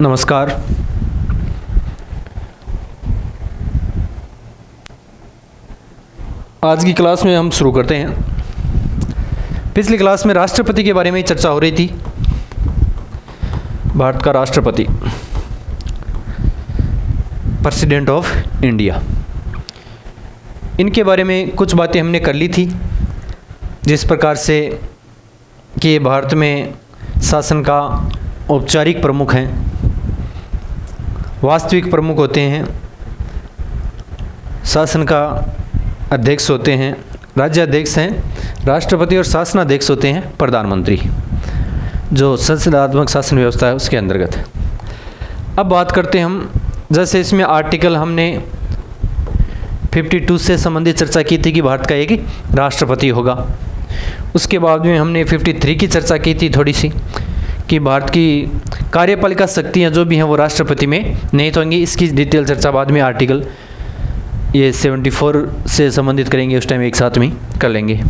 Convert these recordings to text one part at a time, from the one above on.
नमस्कार। आज की क्लास में हम शुरू करते हैं। पिछली क्लास में राष्ट्रपति के बारे में चर्चा हो रही थी। भारत का राष्ट्रपति, प्रेसिडेंट ऑफ इंडिया, इनके बारे में कुछ बातें हमने कर ली थी। जिस प्रकार से कि ये भारत में शासन का औपचारिक प्रमुख हैं, वास्तविक प्रमुख होते हैं, शासन का अध्यक्ष होते हैं, राज्याध्यक्ष हैं राष्ट्रपति, और शासनाध्यक्ष होते हैं प्रधानमंत्री, जो संसदात्मक शासन व्यवस्था है उसके अंतर्गत। अब बात करते हैं हम, जैसे इसमें आर्टिकल हमने 52 से संबंधित चर्चा की थी कि भारत का एक राष्ट्रपति होगा। उसके बाद में हमने 53 की चर्चा की थी थोड़ी सी, कि भारत की कार्यपालिका शक्तियाँ जो भी हैं वो राष्ट्रपति में निहित होंगी। इसकी डिटेल चर्चा बाद में आर्टिकल ये 74 से संबंधित करेंगे, उस टाइम एक साथ में कर लेंगे।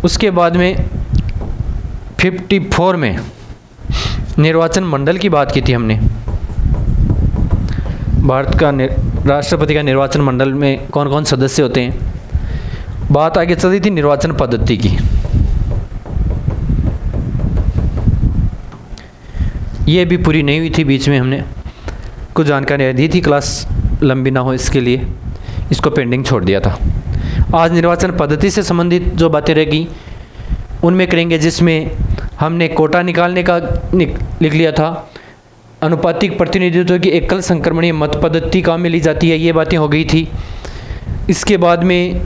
उसके बाद में 54 में निर्वाचन मंडल की बात की थी हमने। भारत का राष्ट्रपति का निर्वाचन मंडल में कौन कौन सदस्य होते हैं। बात आगे चल रही थी निर्वाचन पद्धति की। ये भी पूरी नहीं हुई थी, बीच में हमने कुछ जानकारी दी थी, क्लास लंबी ना हो इसके लिए इसको पेंडिंग छोड़ दिया था। आज निर्वाचन पद्धति से संबंधित जो बातें रहेगी उनमें करेंगे, जिसमें हमने कोटा निकालने का लिख लिया था। अनुपातिक प्रतिनिधित्व की एकल संक्रमणीय मत पद्धति काम में ली जाती है, ये बातें हो गई थी। इसके बाद में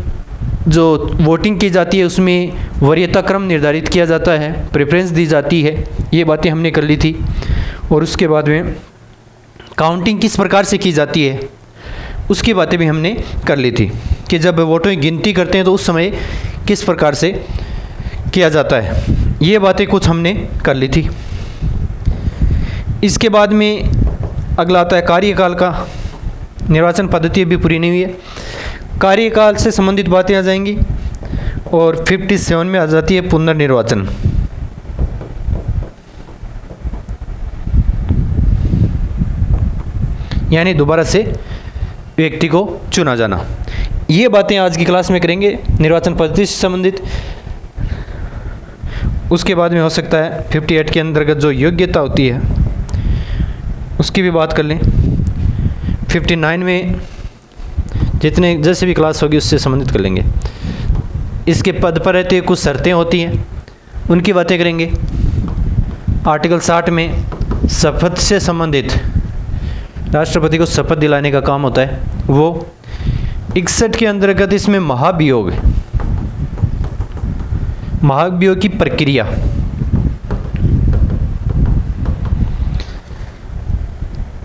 जो वोटिंग की जाती है उसमें वरीयता क्रम निर्धारित किया जाता है, प्रेफरेंस दी जाती है, ये बातें हमने कर ली थी। और उसके बाद में काउंटिंग किस प्रकार से की जाती है उसकी बातें भी हमने कर ली थी, कि जब वोटों की गिनती करते हैं तो उस समय किस प्रकार से किया जाता है, ये बातें कुछ हमने कर ली थी। इसके बाद में अगला आता है कार्यकाल का। निर्वाचन पद्धति अभी पूरी नहीं हुई है, कार्यकाल से संबंधित बातें आ जाएंगी। और 57 में आ जाती है पुनर्निर्वाचन। यानी दोबारा से व्यक्ति को चुना जाना। ये बातें आज की क्लास में करेंगे निर्वाचन पद्धति से संबंधित। उसके बाद में हो सकता है 58 के अंतर्गत जो योग्यता होती है उसकी भी बात कर लें। 59 में जितने जैसे भी क्लास होगी उससे संबंधित कर लेंगे। इसके पद पर रहते कुछ शर्तें होती हैं, उनकी बातें करेंगे। आर्टिकल 60 में शपथ से संबंधित, राष्ट्रपति को शपथ दिलाने का काम होता है वो। 61 के अंतर्गत इसमें महाभियोग की प्रक्रिया,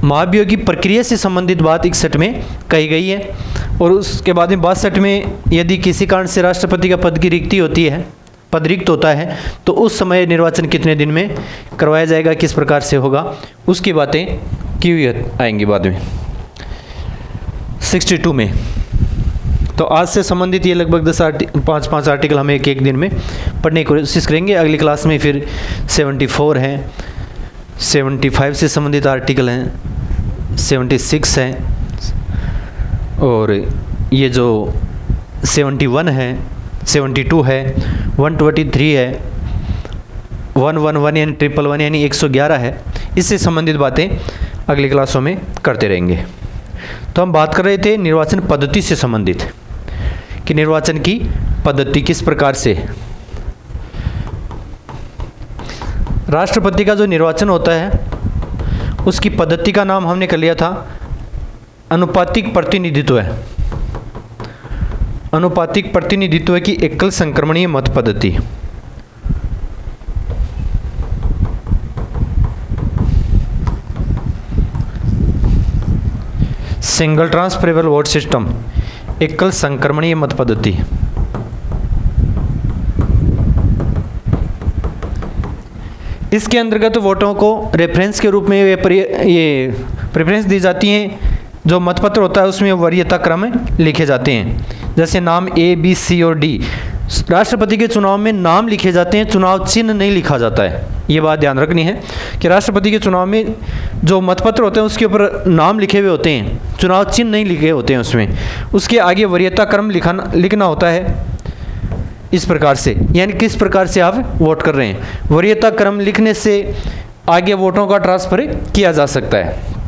महाभियोग की प्रक्रिया से संबंधित बात 61 में कही गई है। और उसके बाद में 62 में यदि किसी कारण से राष्ट्रपति का पद की रिक्ति होती है, पद रिक्त होता है, तो उस समय निर्वाचन कितने दिन में करवाया जाएगा, किस प्रकार से होगा, उसकी बातें की हुई आएंगी बाद में। 62 में तो आज से संबंधित ये लगभग 5 आर्टिकल हम एक दिन में पढ़ने की कोशिश करेंगे। अगली क्लास में फिर 74 हैं, 75 से संबंधित आर्टिकल हैं, 76 हैं, और ये जो 71 है, 72 है, 123 है, 111 यानी 111 यानी 111 है। इससे संबंधित बातें अगली क्लासों में करते रहेंगे। तो हम बात कर रहे थे निर्वाचन पद्धति से संबंधित, कि निर्वाचन की पद्धति किस प्रकार से। राष्ट्रपति का जो निर्वाचन होता है उसकी पद्धति का नाम हमने कर लिया था अनुपातिक प्रतिनिधित्व है। अनुपातिक प्रतिनिधित्व की एकल संक्रमणीय मत पद्धति। सिंगल ट्रांसफरेबल वोट सिस्टम, एकल संक्रमणीय मत पद्धति। इसके अंतर्गत वोटों को रेफरेंस के रूप में ये प्रेफरेंस दी जाती हैं। जो मतपत्र होता है उसमें वरीयता क्रम लिखे जाते हैं, जैसे नाम A, B, C और D राष्ट्रपति के चुनाव में नाम लिखे जाते हैं, चुनाव चिन्ह नहीं लिखा जाता है। ये बात ध्यान रखनी है कि राष्ट्रपति के चुनाव में जो मतपत्र होते हैं उसके ऊपर नाम लिखे हुए होते हैं, चुनाव चिन्ह नहीं लिखे होते हैं उसमें। उसके आगे वरीयता क्रम लिखना होता है इस प्रकार से, यानी किस प्रकार से आप वोट कर रहे हैं। वरीयता क्रम लिखने से आगे वोटों का ट्रांसफर किया जा सकता है।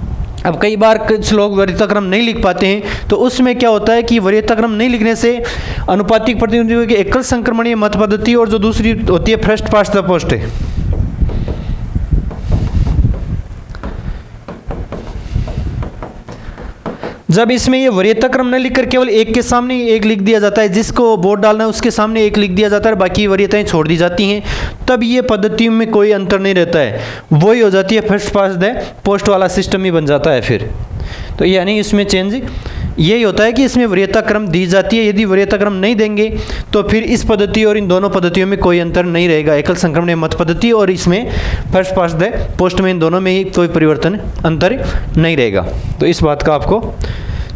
अब कई बार कुछ लोग वरीयता क्रम नहीं लिख पाते हैं, तो उसमें क्या होता है कि वरीयता क्रम नहीं लिखने से अनुपातिक प्रतिनिधित्व की एकल संक्रमणीय मत पद्धति और जो दूसरी होती है फर्स्ट पास्ट द पोस्ट है, जब इसमें ये वरीयता क्रम न लिखकर केवल एक के सामने एक लिख दिया जाता है, जिसको वोट डालना है उसके सामने एक लिख दिया जाता है, बाकी वरीयताएं छोड़ दी जाती हैं, तब ये पद्धतियों में कोई अंतर नहीं रहता है, वही हो जाती है फर्स्ट पास्ट द पोस्ट वाला सिस्टम ही बन जाता है फिर। तो यानी इसमें चेंज यही होता है कि इसमें वरीयता क्रम दी जाती है। यदि वरीयता क्रम नहीं देंगे तो फिर इस पद्धति और इन दोनों पद्धतियों में कोई अंतर नहीं रहेगा, एकल संक्रमणीय मत पद्धति और इसमें फर्स्ट पास्ट द पोस्ट में, इन दोनों में ही कोई परिवर्तन अंतर नहीं रहेगा। तो इस बात का आपको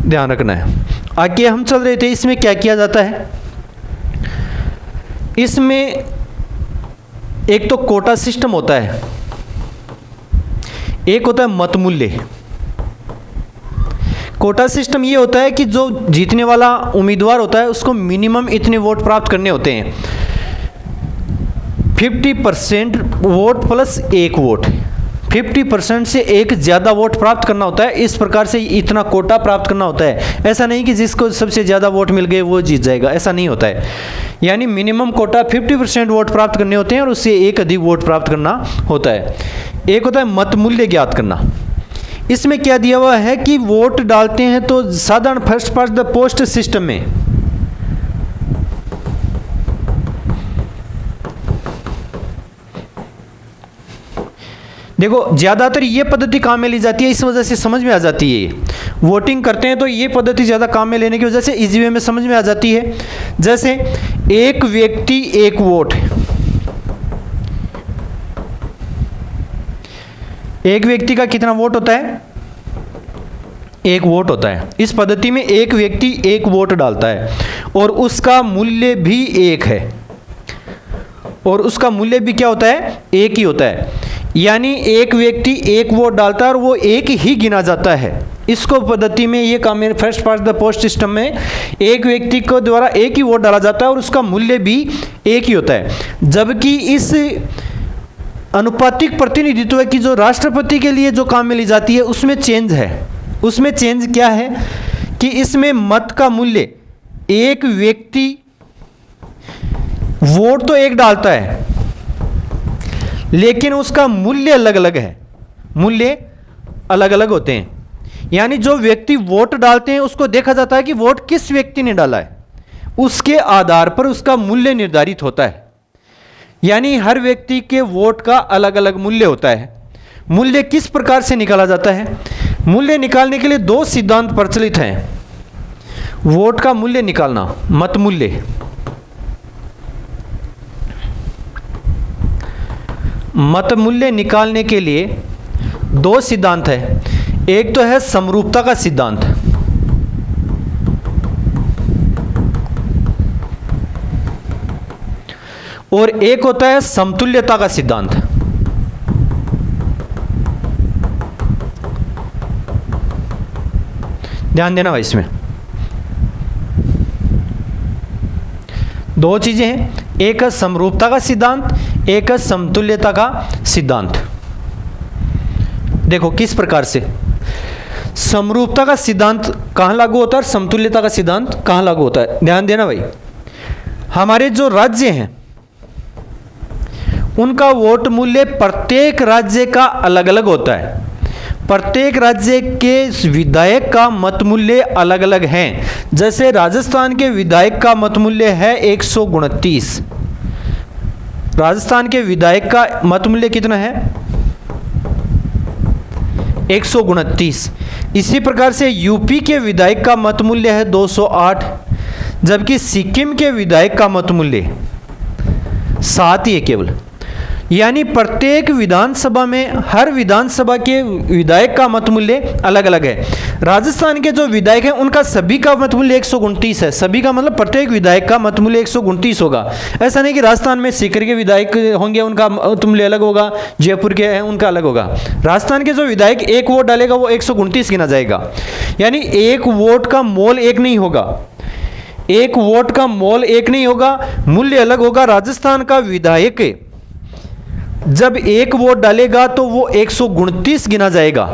ध्यान रखना है। आगे हम चल रहे थे, इसमें क्या किया जाता है, इसमें एक तो कोटा सिस्टम होता है, एक होता है मत मूल्य। कोटा सिस्टम ये होता है कि जो जीतने वाला उम्मीदवार होता है उसको मिनिमम इतने वोट प्राप्त करने होते हैं, 50% वोट प्लस एक वोट, 50% से एक ज़्यादा वोट प्राप्त करना होता है। इस प्रकार से इतना कोटा प्राप्त करना होता है। ऐसा नहीं कि जिसको सबसे ज़्यादा वोट मिल गए वो जीत जाएगा, ऐसा नहीं होता है। यानी मिनिमम कोटा 50% वोट प्राप्त करने होते हैं और उससे एक अधिक वोट प्राप्त करना होता है। एक होता है मत मूल्य ज्ञात करना। इसमें क्या दिया हुआ है कि वोट डालते हैं तो साधारण first past the post system में देखो ज़्यादातर ये पद्धति काम में ली जाती है, इस वजह से समझ में आ जाती है। ये वोटिंग करते हैं तो ये पद्धति ज़्यादा काम में लेने की वजह से इजी वे में समझ में आ जाती है। जैसे एक व्यक्ति एक वोट, एक व्यक्ति का कितना वोट होता है, एक वोट होता है। इस पद्धति में एक व्यक्ति एक वोट डालता है और उसका मूल्य भी एक है, और उसका मूल्य भी क्या होता है, एक ही होता है। यानी एक व्यक्ति एक वोट डालता है और वो एक ही गिना जाता है। इसको पद्धति में ये काम है first past the post system में, एक व्यक्ति को द्वारा एक ही वोट डाला जाता है और उसका मूल्य भी एक ही होता है। जबकि इस अनुपातिक प्रतिनिधित्व की जो राष्ट्रपति के लिए जो काम में ली जाती है उसमें चेंज है। उसमें चेंज क्या है कि इसमें मत का मूल्य, एक व्यक्ति वोट तो एक डालता है लेकिन उसका मूल्य अलग अलग है, मूल्य अलग अलग होते हैं। यानी जो व्यक्ति वोट डालते हैं उसको देखा जाता है कि वोट किस व्यक्ति ने डाला है, उसके आधार पर उसका मूल्य निर्धारित होता है। यानी हर व्यक्ति के वोट का अलग अलग मूल्य होता है। मूल्य किस प्रकार से निकाला जाता है, मूल्य निकालने के लिए दो सिद्धांत प्रचलित हैं। वोट का मूल्य निकालना, मत मूल्य, मत मूल्य निकालने के लिए दो सिद्धांत है। एक तो है समरूपता का सिद्धांत, और एक होता है समतुल्यता का सिद्धांत। ध्यान देना भाई, इसमें दो चीजें हैं, एक है समरूपता का सिद्धांत, एक है समतुल्यता का सिद्धांत। देखो किस प्रकार से समरूपता का सिद्धांत कहाँ लागू होता है और समतुल्यता का सिद्धांत कहाँ लागू होता है। ध्यान देना भाई, हमारे जो राज्य हैं उनका वोट मूल्य प्रत्येक राज्य का अलग अलग होता है। प्रत्येक राज्य के विधायक का मत मूल्य अलग अलग हैं। जैसे राजस्थान के विधायक का मत मूल्य है 129। राजस्थान के विधायक का मत मूल्य कितना है, 129। इसी प्रकार से यूपी के विधायक का मत मूल्य है 208, जबकि सिक्किम के विधायक का मत मूल्य 7 ही है केवल। यानी प्रत्येक विधानसभा में हर विधानसभा के विधायक का मत मूल्य अलग अलग है। राजस्थान के जो विधायक हैं उनका सभी का मत मूल्य 129 है। सभी का मतलब प्रत्येक विधायक का मत मूल्य 129 होगा। ऐसा नहीं कि राजस्थान में सीकर के विधायक होंगे उनका मत मूल्य अलग होगा, जयपुर के हैं उनका अलग होगा। राजस्थान के जो विधायक एक वोट डालेगा वो 129 गिना जाएगा। यानी एक वोट का मोल एक नहीं होगा, एक वोट का मोल एक नहीं होगा, मूल्य अलग होगा। राजस्थान का विधायक जब एक वोट डालेगा तो वो 129 गिना जाएगा।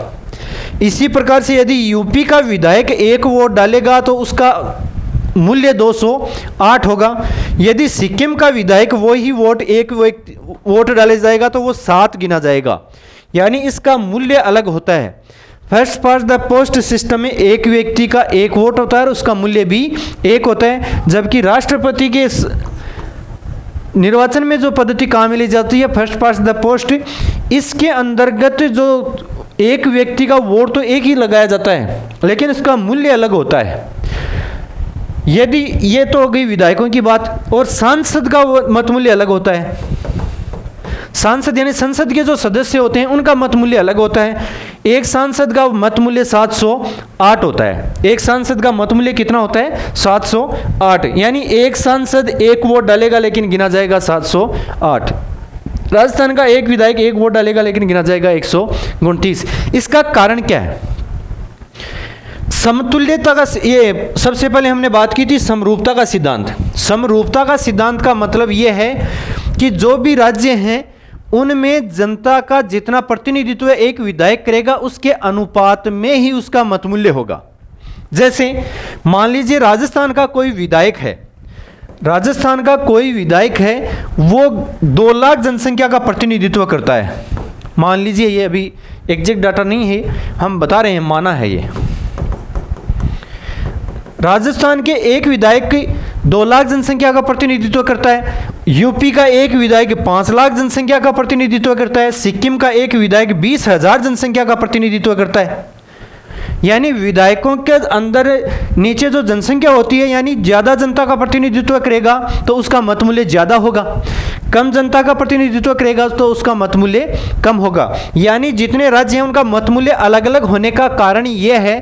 इसी प्रकार से यदि यूपी का विधायक एक वोट डालेगा तो उसका मूल्य 208 होगा। यदि सिक्किम का विधायक वही वोट एक वोट डाले जाएगा तो वो 7 गिना जाएगा। यानी इसका मूल्य अलग होता है। First past the post system में एक व्यक्ति का एक वोट होता है और उसका मूल्य भी एक होता है। जबकि राष्ट्रपति के निर्वाचन में जो पद्धति काम में ली जाती है फर्स्ट पास्ट द पोस्ट, इसके अंतर्गत जो एक व्यक्ति का वोट तो एक ही लगाया जाता है लेकिन इसका मूल्य अलग होता है। यदि ये तो हो गई विधायकों की बात। और सांसद का मत मूल्य अलग होता है। सांसद यानी संसद के जो सदस्य होते हैं उनका मत मूल्य अलग होता है। एक सांसद का मत मूल्य 708 होता है। एक सांसद का मत मूल्य कितना होता है? 708। यानी एक सांसद एक वोट डालेगा लेकिन गिना जाएगा 708। राजस्थान का एक विधायक एक वोट डालेगा लेकिन गिना जाएगा 129। इसका कारण क्या है? समतुल्यता का, ये सबसे पहले हमने बात की थी समरूपता का सिद्धांत। समरूपता का सिद्धांत का मतलब ये है कि जो भी राज्य हैं उनमें जनता का जितना प्रतिनिधित्व एक विधायक करेगा उसके अनुपात में ही उसका मत मूल्य होगा। जैसे मान लीजिए राजस्थान का कोई विधायक है, राजस्थान का कोई विधायक है वो 2 लाख जनसंख्या का प्रतिनिधित्व करता है। मान लीजिए, ये अभी एग्जैक्ट डाटा नहीं है, हम बता रहे हैं, माना है ये। राजस्थान के एक विधायक 2 लाख जनसंख्या का प्रतिनिधित्व करता है। यूपी का एक विधायक 5 लाख जनसंख्या का प्रतिनिधित्व करता है। सिक्किम का एक विधायक 20,000 जनसंख्या का प्रतिनिधित्व करता है। यानी विधायकों के अंदर नीचे जो जनसंख्या होती है, यानी ज़्यादा जनता का प्रतिनिधित्व करेगा तो उसका मत मूल्य ज़्यादा होगा, कम जनता का प्रतिनिधित्व करेगा तो उसका मत मूल्य कम होगा। यानी जितने राज्य हैं उनका मत मूल्य अलग अलग होने का कारण यह है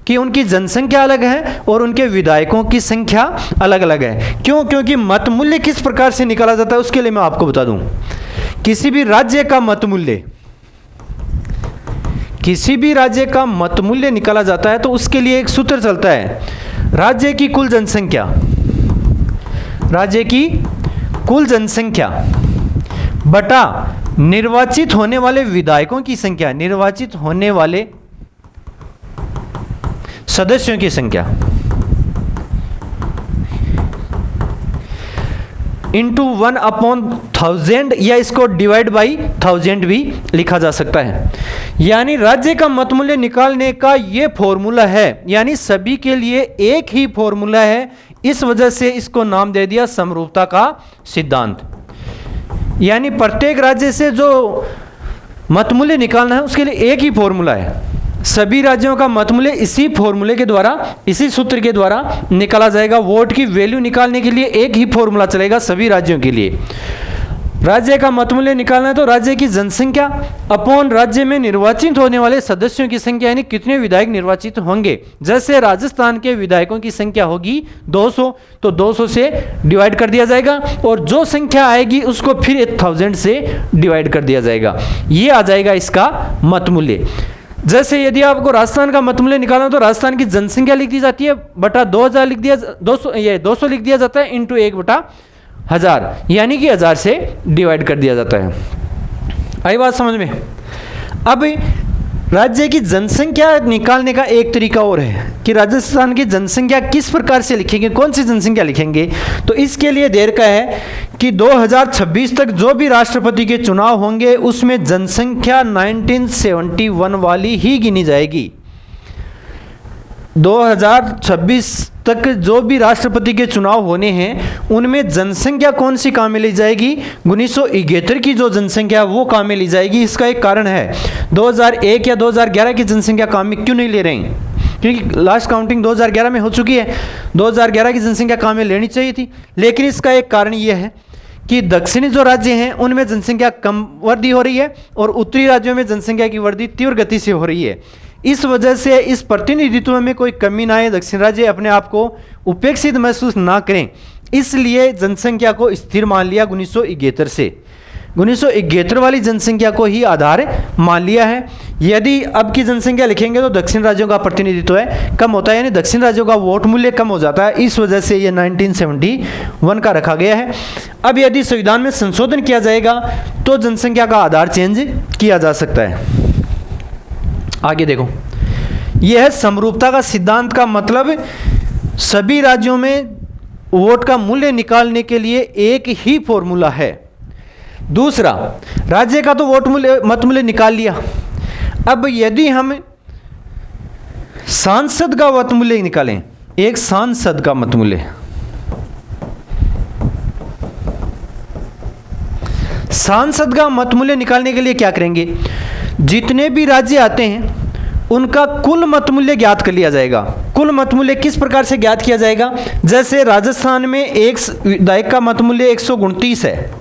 कि उनकी जनसंख्या अलग है और उनके विधायकों की संख्या अलग अलग है। क्यों? क्योंकि मत मूल्य किस प्रकार से निकाला जाता है उसके लिए मैं आपको बता दूं। किसी भी राज्य का मत मूल्य, किसी भी राज्य का मत मूल्य निकाला जाता है तो उसके लिए एक सूत्र चलता है, राज्य की कुल जनसंख्या, राज्य की कुल जनसंख्या बटा निर्वाचित होने वाले विधायकों की संख्या, निर्वाचित होने वाले सदस्यों की संख्या, इंटू 1/1000, या इसको डिवाइड बाई 1000 भी लिखा जा सकता है। यानी राज्य का मत मूल्य निकालने का ये फॉर्मूला है, यानी सभी के लिए एक ही फॉर्मूला है। इस वजह से इसको नाम दे दिया समरूपता का सिद्धांत। यानी प्रत्येक राज्य से जो मत मूल्य निकालना है उसके लिए एक ही फॉर्मूला है। सभी राज्यों का मत मूल्य इसी फॉर्मूले के द्वारा, इसी सूत्र के द्वारा निकाला जाएगा। वोट की वैल्यू निकालने के लिए एक ही फॉर्मूला चलेगा सभी राज्यों के लिए। राज्य का मत मूल्य निकालना है तो राज्य की जनसंख्या अपॉन राज्य में निर्वाचित होने वाले सदस्यों की संख्या, यानी कितने विधायक निर्वाचित होंगे। जैसे राजस्थान के विधायकों की संख्या होगी 200, तो 200 से डिवाइड कर दिया जाएगा और जो संख्या आएगी उसको फिर 1000 से डिवाइड कर दिया जाएगा। ये आ जाएगा इसका मत मूल्य। जैसे यदि आपको राजस्थान का मत मूल्य निकालना तो राजस्थान की जनसंख्या लिख दी जाती है बटा 2000 लिख दिया, 200 लिख दिया जाता है इंटू 1/1000, यानी कि 1000 से डिवाइड कर दिया जाता है। आई बात समझ में? अब राज्य की जनसंख्या निकालने का एक तरीका और है कि राजस्थान की जनसंख्या किस प्रकार से लिखेंगे, कौन सी जनसंख्या लिखेंगे। तो इसके लिए देर का है कि 2026 तक जो भी राष्ट्रपति के चुनाव होंगे उसमें जनसंख्या 1971 वाली ही गिनी जाएगी। 2026 तक जो भी राष्ट्रपति के चुनाव होने हैं उनमें जनसंख्या कौन सी काम में ली जाएगी? 1971 की जो जनसंख्या है वो काम में ली जाएगी। इसका एक कारण है, 2001 या 2011 की जनसंख्या काम में क्यों नहीं ले रहे हैं? क्योंकि लास्ट काउंटिंग 2011 में हो चुकी है। 2011 की जनसंख्या काम में लेनी चाहिए थी, लेकिन इसका एक कारण ये है कि दक्षिणी जो राज्य हैं उनमें जनसंख्या कम वृद्धि हो रही है और उत्तरी राज्यों में जनसंख्या की वृद्धि तीव्र गति से हो रही है। इस वजह से इस प्रतिनिधित्व में कोई कमी ना आए, दक्षिण राज्य अपने आप को उपेक्षित महसूस ना करें, इसलिए जनसंख्या को स्थिर मान लिया 1971 से। 1971 वाली जनसंख्या को ही आधार मान लिया है। यदि अब की जनसंख्या लिखेंगे तो दक्षिण राज्यों का प्रतिनिधित्व है कम होता है, यानी दक्षिण राज्यों का वोट मूल्य कम हो जाता है, इस वजह से ये 1971 का रखा गया है। अब यदि संविधान में संशोधन किया जाएगा तो जनसंख्या का आधार चेंज किया जा सकता है। आगे देखो, यह है समरूपता का सिद्धांत का मतलब सभी राज्यों में वोट का मूल्य निकालने के लिए एक ही फॉर्मूला है। दूसरा, राज्य का तो वोट मूल्य मत मूल्य निकाल लिया, अब यदि हम सांसद का मत मूल्य निकालें, एक सांसद का मत मूल्य, सांसद का मत मूल्य निकालने के लिए क्या करेंगे, जितने भी राज्य आते हैं उनका कुल मत मूल्य ज्ञात कर लिया जाएगा। कुल मत मूल्य किस प्रकार से ज्ञात किया जाएगा, जैसे राजस्थान में एक विधायक का मत मूल्य 129 है,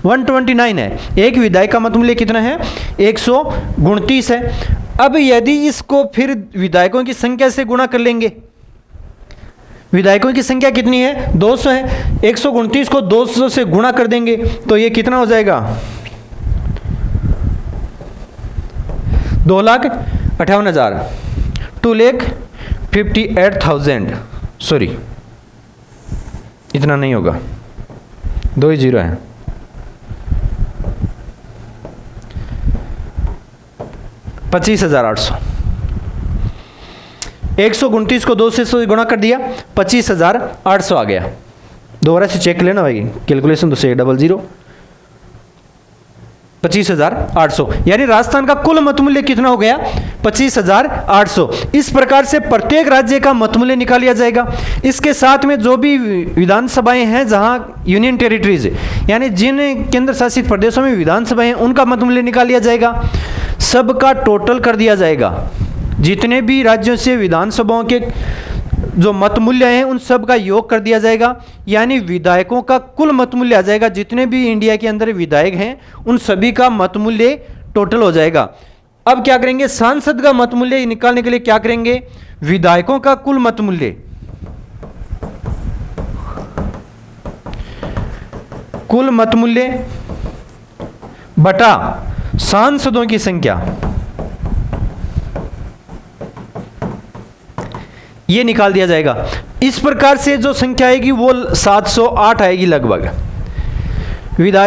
129 है, एक विधायक का मत मूल्य कितना है, 129 है। अब यदि इसको फिर विधायकों की संख्या से गुणा कर लेंगे, विधायकों की संख्या कितनी है, 200 है, 129 को 200 से गुणा कर देंगे तो ये कितना हो जाएगा, 2,58,000, 2,58,000, सॉरी इतना नहीं होगा, 2 ही 0 है, 25,800, 129 को 200 से गुणा कर दिया, 25,800 आ गया। दोबारा से चेक लेना भाई, कैलकुलेशन तो से 00, 25,800, यानी राजस्थान का कुल मत मूल्य कितना हो गया, 25,800। इस प्रकार से प्रत्येक राज्य का मत मूल्य निकाल लिया जाएगा। इसके साथ में जो भी विधानसभाएं हैं, जहां यूनियन टेरिटरीज यानी जिन केंद्र शासित प्रदेशों में विधानसभाएं हैं, उनका मत मूल्य निकाल लिया जाएगा, सबका टोटल कर दिया जाएगा। जितने भी राज्यों से विधानसभाओं के जो मत मूल्य हैं उन सब का योग कर दिया जाएगा, यानी विधायकों का कुल मत मूल्य आ जाएगा। जितने भी इंडिया के अंदर विधायक हैं उन सभी का मत मूल्य टोटल हो जाएगा। अब क्या करेंगे, सांसद का मत मूल्य निकालने के लिए क्या करेंगे, विधायकों का कुल मत मूल्य, कुल मत मूल्य बटा सांसदों की संख्या, ये निकाल दिया जाएगा। इस प्रकार से जो संख्या आएगी वो 708 आएगी लगभग।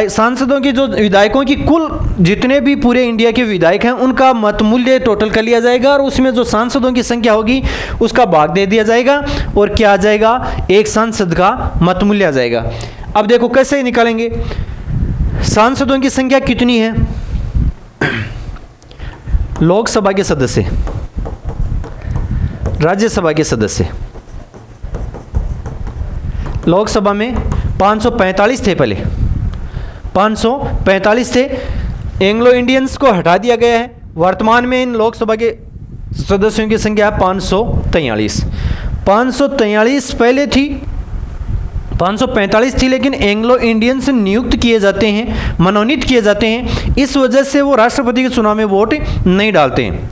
सांसदों की जो विधायकों की कुल जितने भी पूरे इंडिया के विधायक हैं उनका मत मूल्य टोटल कर लिया जाएगा और उसमें जो सांसदों की संख्या होगी उसका भाग दे दिया जाएगा और क्या आ जाएगा, एक सांसद का मत मूल्य आ जाएगा। अब देखो कैसे निकालेंगे, सांसदों की संख्या कितनी है, लोकसभा के सदस्य, राज्यसभा के सदस्य, लोकसभा में 545 थे, पहले 545 थे, एंग्लो इंडियंस को हटा दिया गया है। वर्तमान में इन लोकसभा के सदस्यों की संख्या 543। 543 पहले थी, 545 थी, लेकिन एंग्लो इंडियंस नियुक्त किए जाते हैं, मनोनीत किए जाते हैं, इस वजह से वो राष्ट्रपति के चुनाव में वोट नहीं डालते हैं।